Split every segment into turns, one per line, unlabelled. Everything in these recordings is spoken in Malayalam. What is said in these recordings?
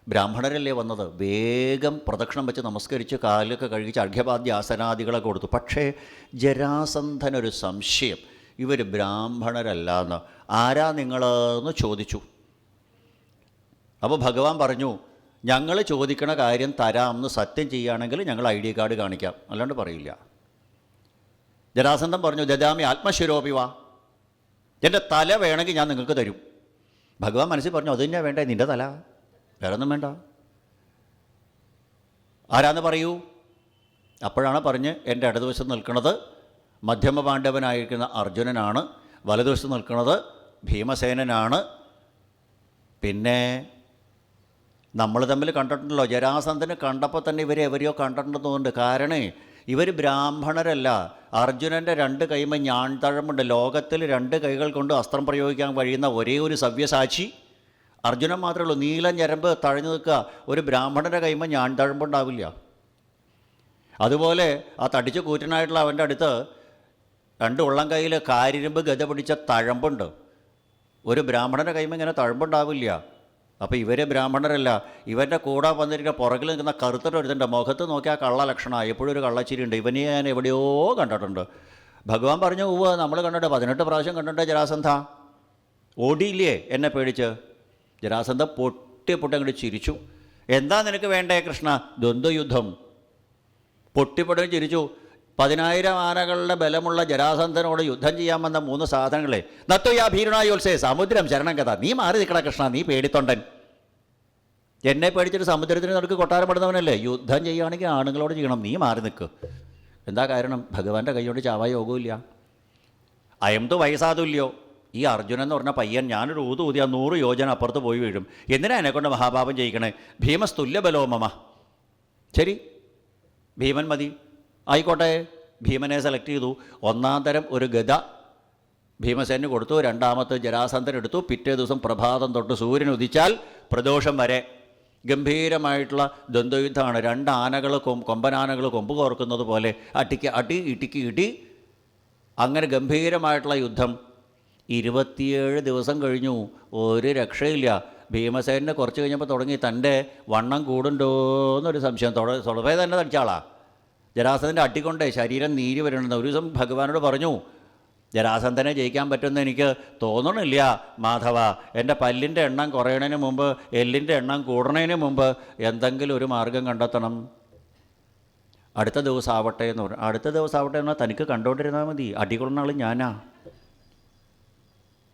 ബ്രാഹ്മണരല്ലേ വന്നത്, വേഗം പ്രദക്ഷിണം വെച്ച് നമസ്കരിച്ച് കാലൊക്കെ കഴുകിച്ച് അർഘ്യപാദ്യ ആസനാദികളൊക്കെ കൊടുത്തു. പക്ഷേ ജരാസന്ധനൊരു സംശയം, ഇവർ ബ്രാഹ്മണരല്ല എന്ന്. ആരാ നിങ്ങളെന്ന് ചോദിച്ചു. അപ്പോൾ ഭഗവാൻ പറഞ്ഞു, ഞങ്ങൾ ചോദിക്കണ കാര്യം തരാമെന്ന് സത്യം ചെയ്യുകയാണെങ്കിൽ ഞങ്ങൾ ID കാർഡ് കാണിക്കാം, അല്ലാണ്ട് പറയില്ല. ജരാസന്ധൻ പറഞ്ഞു, ദദാമി ആത്മശിരോപി വാ, എൻ്റെ തല വേണമെങ്കിൽ ഞാൻ നിങ്ങൾക്ക് തരും. ഭഗവാൻ മനസ്സിൽ പറഞ്ഞു, അത് തന്നെയാണ് വേണ്ടേ, നിൻ്റെ തല, വേറെ ഒന്നും വേണ്ട. ആരാന്ന് പറയൂ. അപ്പോഴാണ് പറഞ്ഞ്, എൻ്റെ ഇടതുവശത്ത് നിൽക്കുന്നത് മധ്യമ പാണ്ഡവനായിരിക്കുന്ന അർജുനനാണ്, വലതുവശത്ത് നിൽക്കുന്നത് ഭീമസേനനാണ്. പിന്നെ നമ്മൾ തമ്മിൽ കണ്ടിട്ടുണ്ടല്ലോ, ജരാസന്ധന് കണ്ടപ്പോൾ തന്നെ ഇവരെ എവരെയോ കണ്ടിട്ടുണ്ടെന്ന് തോന്നുന്നുണ്ട്. കാരണം ഇവർ ബ്രാഹ്മണരല്ല. അർജുനൻ്റെ 2 കൈമ ഞാൺതഴമ്പുണ്ട്. ലോകത്തിൽ 2 കൈകൾ കൊണ്ട് അസ്ത്രം പ്രയോഗിക്കാൻ കഴിയുന്ന ഒരേ ഒരു സവ്യസാക്ഷി അർജുനൻ മാത്രമേ ഉള്ളൂ. നീലം ഞരമ്പ് തഴഞ്ഞു നിൽക്കുക. ഒരു ബ്രാഹ്മണൻ്റെ കൈമ ഞാൺതഴമ്പുണ്ടാവില്ല. അതുപോലെ ആ തടിച്ച് കൂറ്റനായിട്ടുള്ള അവൻ്റെ അടുത്ത് 2 ഉള്ളം കൈയിൽ കാരിരുമ്പ് ഗത പിടിച്ച തഴമ്പുണ്ട്. ഒരു ബ്രാഹ്മണൻ്റെ കൈമ ഇങ്ങനെ തഴമ്പുണ്ടാവില്ല. അപ്പോൾ ഇവരെ ബ്രാഹ്മണരല്ല. ഇവൻ്റെ കൂടെ വന്നിരിക്കുന്ന പുറകിൽ നിൽക്കുന്ന കറുത്തൊരുത്തൻ്റെ മുഖത്ത് നോക്കിയാൽ കള്ള ലക്ഷണമാണ്, എപ്പോഴും ഒരു കള്ളച്ചിരി ഉണ്ട്. ഇവനെ ഞാൻ എവിടെയോ കണ്ടിട്ടുണ്ട്. ഭഗവാൻ പറഞ്ഞു, നമ്മൾ കണ്ടിട്ട് 18 പ്രാവശ്യം കണ്ടിട്ട് ജരാസന്ധ, ഓടിയില്ലേ എന്നെ പേടിച്ച്. ജരാസന്ധ പൊട്ടി അങ്ങോട്ട് ചിരിച്ചു. എന്താ നിനക്ക് വേണ്ടേ കൃഷ്ണ? ദ്വന്ദ്വയുദ്ധം. പൊട്ടിപ്പൊട്ടി ചിരിച്ചു. 10,000 ആനകളുടെ ബലമുള്ള ജരാസന്ധനോട് യുദ്ധം ചെയ്യാൻ വന്ന 3 സാധനങ്ങളെ നത്വയാ ഭീരണായോത്സേ സമുദ്രം ശരണം കഥ. നീ മാറി നിൽക്കട കൃഷ്ണ, നീ പേടിത്തൊണ്ടൻ. എന്നെ പേടിച്ചിട്ട് സമുദ്രത്തിന് നടക്ക് കൊട്ടാരപ്പെടുന്നവനല്ലേ. യുദ്ധം ചെയ്യുകയാണെങ്കിൽ ആണുങ്ങളോട് ചെയ്യണം, നീ മാറി നിൽക്ക്. എന്താ കാരണം? ഭഗവാന്റെ കൈകൊണ്ട് ചാവാൻ യോഗമില്ല. അയംതു വയസ്സാതുല്യോ. ഈ അർജുനൻ എന്ന് പറഞ്ഞ പയ്യൻ, ഞാനൊരു ഊതിയാൽ 100 യോജന അപ്പുറത്ത് പോയി വീഴും. എന്തിനാ എന്നെക്കൊണ്ട് മഹാപാപം ചെയ്യിക്കണേ? ഭീമസ്തുല്യബലോ മമ. ശരി, ഭീമൻ മതി, ആയിക്കോട്ടെ. ഭീമനെ സെലക്ട് ചെയ്തു. 1-ാം തരം ഒരു ഗദ ഭീമസേനന് കൊടുത്തു. 2-ാമത്തെ ജരാസന്ധൻ എടുത്തു. പിറ്റേ ദിവസം പ്രഭാതം തൊട്ട് സൂര്യൻ ഉദിച്ചാൽ പ്രദോഷം വരെ ഗംഭീരമായിട്ടുള്ള ദ്വന്ദ്വയുദ്ധമാണ്. 2 ആനകൾ കൊമ്പനാനകൾ കൊമ്പ് കോർക്കുന്നത് പോലെ അടി ഇടി. അങ്ങനെ ഗംഭീരമായിട്ടുള്ള യുദ്ധം 27 ദിവസം കഴിഞ്ഞു. ഒരു രക്ഷയില്ല. ഭീമസേനന് കുറച്ച് കഴിഞ്ഞപ്പോൾ തുടങ്ങി തൻ്റെ വണ്ണം കൂടുണ്ടോ എന്നൊരു സംശയം. തുടവേ തന്നെ തടിച്ചാളാ. ജരാസന്ധൻ്റെ അട്ടിക്കൊണ്ടേ ശരീരം നീര് വരണമെന്ന്. ഒരു ദിവസം ഭഗവാനോട് പറഞ്ഞു, ജരാസന്ധനെ ജയിക്കാൻ പറ്റുമെന്ന് എനിക്ക് തോന്നണില്ല മാധവ. എൻ്റെ പല്ലിൻ്റെ എണ്ണം കുറയണതിന് മുമ്പ്, എല്ലിൻ്റെ എണ്ണം കൂടണതിന് മുമ്പ് എന്തെങ്കിലും ഒരു മാർഗം കണ്ടെത്തണം. അടുത്ത ദിവസം ആവട്ടെ എന്ന് പറഞ്ഞു. അടുത്ത ദിവസം ആവട്ടെ എന്നാൽ തനിക്ക് കണ്ടുകൊണ്ടിരുന്നാൽ മതി, അടികൊള്ളുന്ന ആൾ ഞാനാ,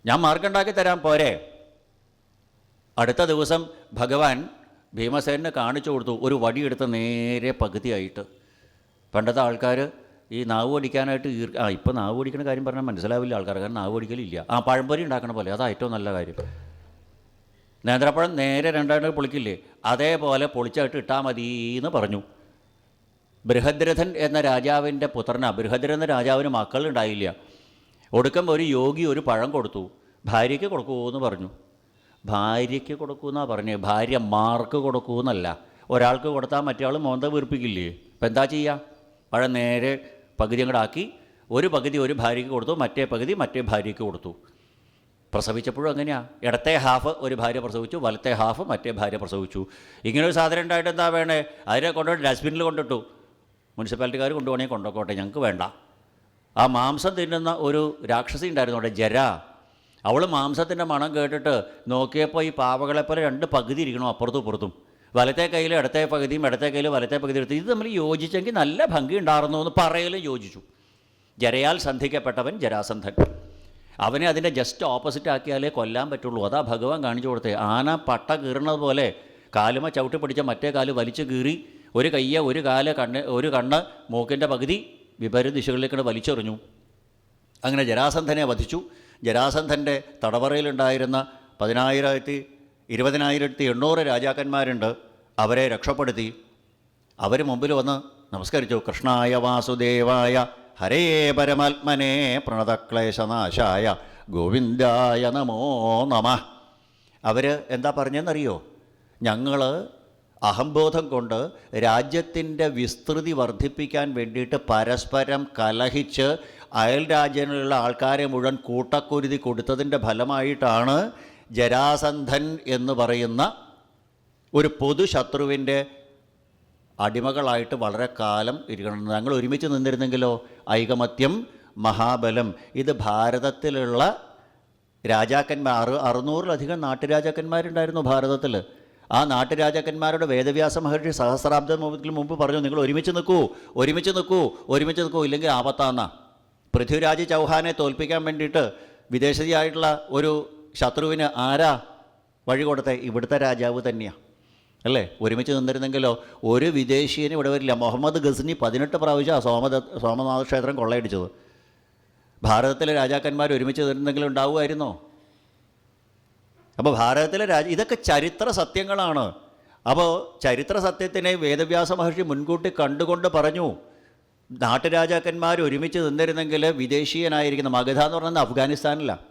ഞാൻ മാർഗം ഉണ്ടാക്കി തരാൻ പോരെ. അടുത്ത ദിവസം ഭഗവാൻ ഭീമസേനന് കാണിച്ചു കൊടുത്തു. ഒരു വടിയെടുത്ത് നേരെ പകുതിയായിട്ട്. പണ്ടത്തെ ആൾക്കാർ ഈ നാവ് ഓടിക്കാനായിട്ട് ഇപ്പോൾ നാവ് ഓടിക്കുന്ന കാര്യം പറഞ്ഞാൽ മനസ്സിലാവില്ല ആൾക്കാർ, കാരണം നാവ് ഓടിക്കലില്ല. പഴംപൊരി ഉണ്ടാക്കണ പോലെ, അതാ ഏറ്റവും നല്ല കാര്യം. നേന്ത്രപ്പഴം നേരെ 2 പൊളിക്കില്ലേ, അതേപോലെ പൊളിച്ചായിട്ട് ഇട്ടാൽ മതി എന്ന് പറഞ്ഞു. ബൃഹദ്രഥൻ എന്ന രാജാവിൻ്റെ പുത്രനാ. ബൃഹദ്രഥൻ എന്ന രാജാവിന് മക്കളുണ്ടായില്ല. ഒടുക്കം ഒരു യോഗി ഒരു പഴം കൊടുത്തു. ഭാര്യയ്ക്ക് കൊടുക്കുമെന്ന് പറഞ്ഞു. ഭാര്യയ്ക്ക് കൊടുക്കുമെന്നാണ് പറഞ്ഞത്, ഭാര്യ മാർക്ക് കൊടുക്കുമെന്നല്ല. ഒരാൾക്ക് കൊടുത്താൽ മറ്റേ ആൾ മോന്ത വീർപ്പിക്കില്ലേ. ഇപ്പം എന്താ ചെയ്യുക? പഴം നേരെ പകുതി അങ്ങോട്ട് ആക്കി, ഒരു പകുതി ഒരു ഭാര്യയ്ക്ക് കൊടുത്തു, മറ്റേ പകുതി മറ്റേ ഭാര്യയ്ക്ക് കൊടുത്തു. പ്രസവിച്ചപ്പോഴും അങ്ങനെയാണ്. ഇടത്തെ ഹാഫ് ഒരു ഭാര്യ പ്രസവിച്ചു, വലത്തെ ഹാഫ് മറ്റേ ഭാര്യ പ്രസവിച്ചു. ഇങ്ങനൊരു സാധനം ഉണ്ടായിട്ട് എന്താ വേണേ? അതിനെ കൊണ്ടുപോയി ഡസ്റ്റ്ബിന്നിൽ കൊണ്ടിട്ടു. മുനിസിപ്പാലിറ്റിക്കാർ കൊണ്ടുപോകണമെങ്കിൽ കൊണ്ടുപോട്ടെ, ഞങ്ങൾക്ക് വേണ്ട. ആ മാംസം തിന്നുന്ന ഒരു രാക്ഷസി ഉണ്ടായിരുന്നു അവിടെ, ജര. അവൾ മാംസത്തിൻ്റെ മണം കേട്ടിട്ട് നോക്കിയപ്പോൾ ഈ പാവകളെപ്പോലെ 2 പകുതി ഇരിക്കണം അപ്പുറത്തും ഇപ്പുറത്തും. വലത്തെ കയ്യിൽ ഇടത്തെ പകുതിയും ഇടത്തെ കയ്യിൽ വലത്തെ പകുതി എടുത്ത് ഇത് തമ്മിൽ യോജിച്ചെങ്കിൽ നല്ല ഭംഗി ഉണ്ടായിരുന്നു എന്ന് പറയലും യോജിച്ചു. ജരയാൽ സന്ധിക്കപ്പെട്ടവൻ ജരാസന്ധൻ. അവനെ അതിൻ്റെ ജസ്റ്റ് ഓപ്പോസിറ്റ് ആക്കിയാലേ കൊല്ലാൻ പറ്റുള്ളൂ. അതാ ഭഗവാൻ കാണിച്ചു കൊടുത്തേ. ആന പട്ട കീറുന്നത് പോലെ കാലുമ ചവിട്ടി പിടിച്ച മറ്റേ കാല് വലിച്ചു കീറി, ഒരു കയ്യ ഒരു കാല് ഒരു കണ്ണ് മൂക്കിൻ്റെ പകുതി വിപരീത ദിശകളിലേക്ക് വലിച്ചെറിഞ്ഞു. അങ്ങനെ ജരാസന്ധനെ വധിച്ചു. ജരാസന്ധൻ്റെ തടവറയിലുണ്ടായിരുന്ന 20,800 രാജാക്കന്മാരുണ്ട്. അവരെ രക്ഷപ്പെടുത്തി. അവർ മുമ്പിൽ വന്ന് നമസ്കരിച്ചു. കൃഷ്ണായ വാസുദേവായ ഹരേ പരമാത്മനെ പ്രണതക്ലേശനാശായ ഗോവിന്ദായ നമോ നമഃ. അവർ എന്താ പറഞ്ഞതെന്നറിയോ? ഞങ്ങൾ അഹംബോധം കൊണ്ട് രാജ്യത്തിൻ്റെ വിസ്തൃതി വർദ്ധിപ്പിക്കാൻ വേണ്ടിയിട്ട് പരസ്പരം കലഹിച്ച് അയൽ രാജ്യങ്ങളിലുള്ള ആൾക്കാരെ മുഴുവൻ കൂട്ടക്കുരുതി കൊടുത്തതിൻ്റെ ഫലമായിട്ടാണ് ജരാസന്ധൻ എന്ന് പറയുന്ന ഒരു പൊതു ശത്രുവിൻ്റെ അടിമകളായിട്ട് വളരെ കാലം ഇരിക്കണം. ഞങ്ങൾ ഒരുമിച്ച് നിന്നിരുന്നെങ്കിലോ ഐകമത്യം മഹാബലം. ഇത് ഭാരതത്തിലുള്ള രാജാക്കന്മാർ 600-ലധികം നാട്ടുരാജാക്കന്മാരുണ്ടായിരുന്നു ഭാരതത്തിൽ. ആ നാട്ടുരാജാക്കന്മാരുടെ വേദവ്യാസ മഹർഷി സഹസ്രാബ്ദത്തിന് മുമ്പ് പറഞ്ഞു, നിങ്ങൾ ഒരുമിച്ച് നിൽക്കൂ, ഒരുമിച്ച് നിൽക്കൂ, ഒരുമിച്ച് നിൽക്കൂ, ഇല്ലെങ്കിൽ ആപത്താന്ന. പൃഥ്വിരാജ് ചൗഹാനെ തോൽപ്പിക്കാൻ വേണ്ടിയിട്ട് വിദേശിയായിട്ടുള്ള ഒരു ശത്രുവിന് ആരാ വഴി കൊടുത്തേ? ഇവിടുത്തെ രാജാവ് തന്നെയാണ് അല്ലേ? ഒരുമിച്ച് നിന്നിരുന്നെങ്കിലോ ഒരു വിദേശീയനും ഇവിടെ വരില്ല. മുഹമ്മദ് ഗസ്നി 18 പ്രാവശ്യം സോമനാഥ ക്ഷേത്രം കൊള്ളയടിച്ചത്. ഭാരതത്തിലെ രാജാക്കന്മാർ ഒരുമിച്ച് നിന്നിരുന്നെങ്കിലും ഉണ്ടാവുമായിരുന്നോ? അപ്പോൾ ഭാരതത്തിലെ ഇതൊക്കെ ചരിത്ര സത്യങ്ങളാണ്. അപ്പോൾ ചരിത്ര സത്യത്തിനെ വേദവ്യാസ മഹർഷി മുൻകൂട്ടി കണ്ടുകൊണ്ട് പറഞ്ഞു, നാട്ടുരാജാക്കന്മാർ ഒരുമിച്ച് നിന്നിരുന്നെങ്കിൽ വിദേശീയനായിരിക്കുന്ന മഗധ എന്ന് പറയുന്നത് അഫ്ഗാനിസ്ഥാനിലാണ്.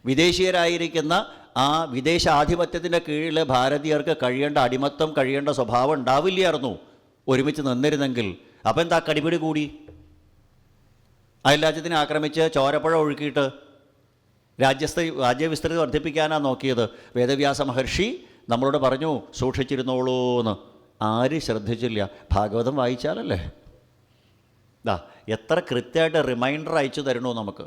വിദേശീയരായിരിക്കുന്ന ആ വിദേശാധിപത്യത്തിൻ്റെ കീഴിൽ ഭാരതീയർക്ക് കഴിയേണ്ട അടിമത്തം, കഴിയേണ്ട സ്വഭാവം ഉണ്ടാവില്ലായിരുന്നു ഒരുമിച്ച് നിന്നിരുന്നെങ്കിൽ. അപ്പം എന്താ കടിപിടി കൂടി? അയൽരാജ്യത്തിനെ ആക്രമിച്ച് ചോരപ്പുഴ ഒഴുക്കിയിട്ട് രാജ്യവിസ്തൃതി വർദ്ധിപ്പിക്കാനാണ് നോക്കിയത്. വേദവ്യാസ മഹർഷി നമ്മളോട് പറഞ്ഞു സൂക്ഷിച്ചിരുന്നോളൂ എന്ന്. ആരും ശ്രദ്ധിച്ചില്ല. ഭാഗവതം വായിച്ചാലല്ലേ എത്ര കൃത്യമായിട്ട് റിമൈൻഡർ അയച്ചു തരണോ നമുക്ക്.